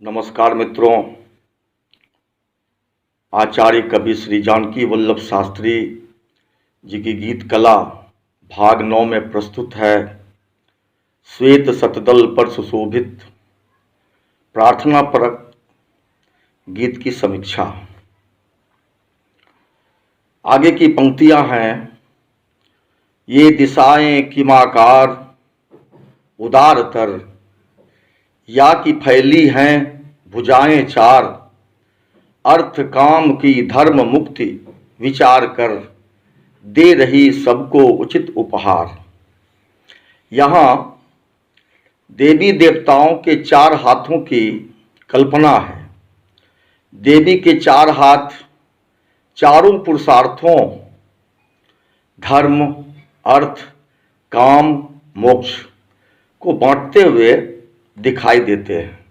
नमस्कार मित्रों, आचार्य कवि श्री जानकी वल्लभ शास्त्री जी की गीत कला भाग 9 में प्रस्तुत है श्वेत शतदल पर सुशोभित प्रार्थना परक गीत की समीक्षा। आगे की पंक्तियां हैं, ये दिशाएं किमाकार उदारतर, या कि फैली हैं भुजाएं चार, अर्थ काम की धर्म मुक्ति विचार कर, दे रही सबको उचित उपहार। यहाँ देवी देवताओं के 4 हाथों की कल्पना है। देवी के 4 हाथ चारों पुरुषार्थों धर्म, अर्थ, काम, मोक्ष को बांटते हुए दिखाई देते हैं।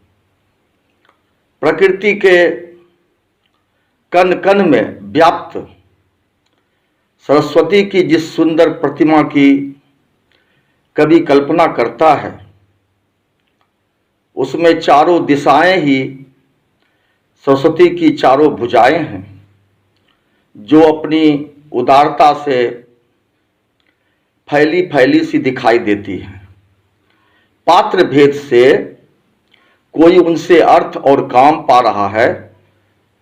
प्रकृति के कण कण में व्याप्त सरस्वती की जिस सुंदर प्रतिमा की कवि कल्पना करता है, उसमें चारों दिशाएं ही सरस्वती की चारों भुजाएं हैं, जो अपनी उदारता से फैली फैली सी दिखाई देती हैं। पात्र भेद से कोई उनसे अर्थ और काम पा रहा है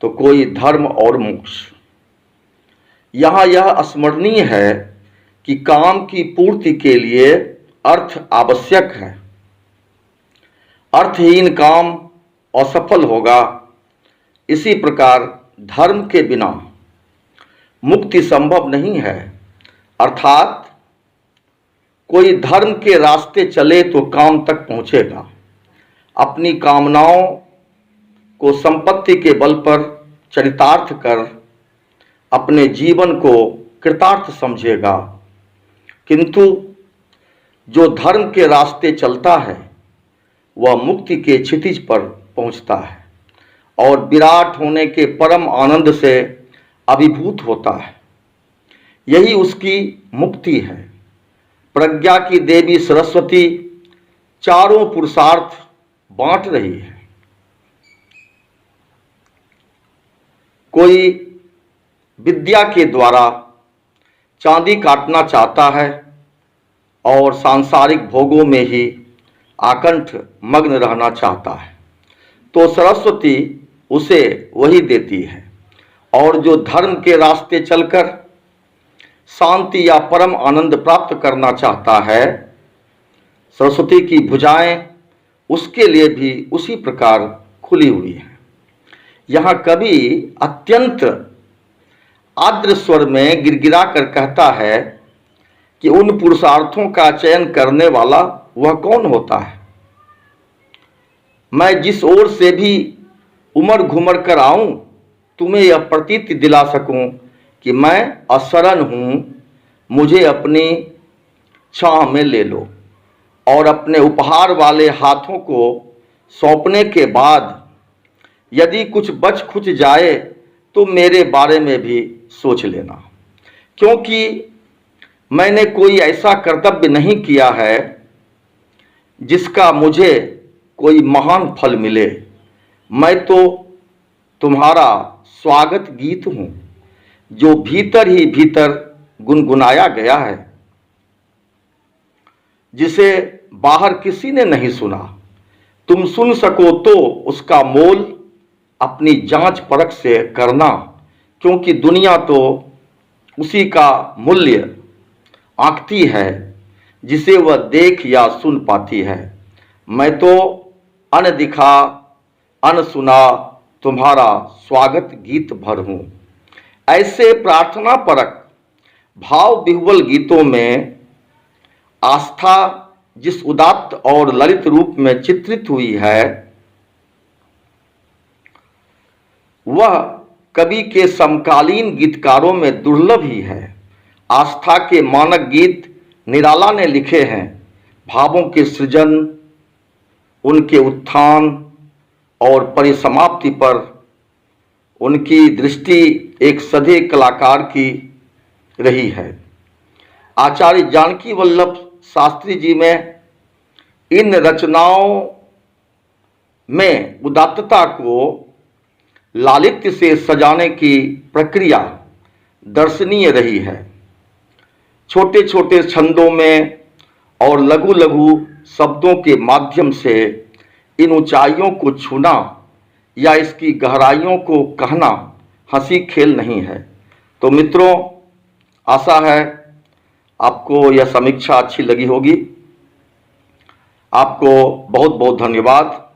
तो कोई धर्म और मोक्ष। यहाँ यह स्मरणीय है कि काम की पूर्ति के लिए अर्थ आवश्यक है। अर्थहीन काम असफल होगा। इसी प्रकार धर्म के बिना मुक्ति संभव नहीं है। अर्थात कोई धर्म के रास्ते चले तो काम तक पहुंचेगा। अपनी कामनाओं को संपत्ति के बल पर चरितार्थ कर अपने जीवन को कृतार्थ समझेगा। किंतु जो धर्म के रास्ते चलता है वह मुक्ति के क्षितिज पर पहुंचता है और विराट होने के परम आनंद से अभिभूत होता है। यही उसकी मुक्ति है। प्रज्ञा की देवी सरस्वती चारों पुरुषार्थ बांट रही है। कोई विद्या के द्वारा चांदी काटना चाहता है और सांसारिक भोगों में ही आकंठ मग्न रहना चाहता है, तो सरस्वती उसे वही देती है। और जो धर्म के रास्ते चलकर शांति या परम आनंद प्राप्त करना चाहता है, सरस्वती की भुजाएं उसके लिए भी उसी प्रकार खुली हुई हैं। यहाँ कवि अत्यंत आर्द्र स्वर में गिड़गिड़ा कर कहता है कि उन पुरुषार्थों का चयन करने वाला वह कौन होता है। मैं जिस ओर से भी उमड़ घुमड़ कर आऊं, तुम्हें यह प्रतीति दिला सकूं कि मैं अशरण हूं, मुझे अपनी छाह में ले लो। और अपने उपहार वाले हाथों को सौंपने के बाद यदि कुछ बच खुच जाए तो मेरे बारे में भी सोच लेना, क्योंकि मैंने कोई ऐसा कर्तव्य नहीं किया है जिसका मुझे कोई महान फल मिले। मैं तो तुम्हारा स्वागत गीत हूँ, जो भीतर ही भीतर गुनगुनाया गया है, जिसे बाहर किसी ने नहीं सुना। तुम सुन सको तो उसका मोल अपनी जांच परख से करना, क्योंकि दुनिया तो उसी का मूल्य आंकती है जिसे वह देख या सुन पाती है। मैं तो अनदिखा अनसुना तुम्हारा स्वागत गीत भर हूँ। ऐसे प्रार्थना परक भाव विह्वल गीतों में आस्था जिस उदात्त और ललित रूप में चित्रित हुई है, वह कवि के समकालीन गीतकारों में दुर्लभ ही है। आस्था के मानक गीत निराला ने लिखे हैं। भावों के सृजन, उनके उत्थान और परिसमाप्ति पर उनकी दृष्टि एक सधे कलाकार की रही है। आचार्य जानकी वल्लभ शास्त्री जी में इन रचनाओं में उदात्तता को लालित्य से सजाने की प्रक्रिया दर्शनीय रही है। छोटे छोटे छंदों में और लघु लघु शब्दों के माध्यम से इन ऊंचाइयों को छूना या इसकी गहराइयों को कहना हंसी खेल नहीं है। तो मित्रों, आशा है आपको यह समीक्षा अच्छी लगी होगी। आपको बहुत बहुत धन्यवाद।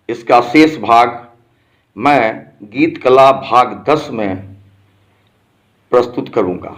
इसका शेष भाग मैं गीत कला भाग 10 में प्रस्तुत करूंगा।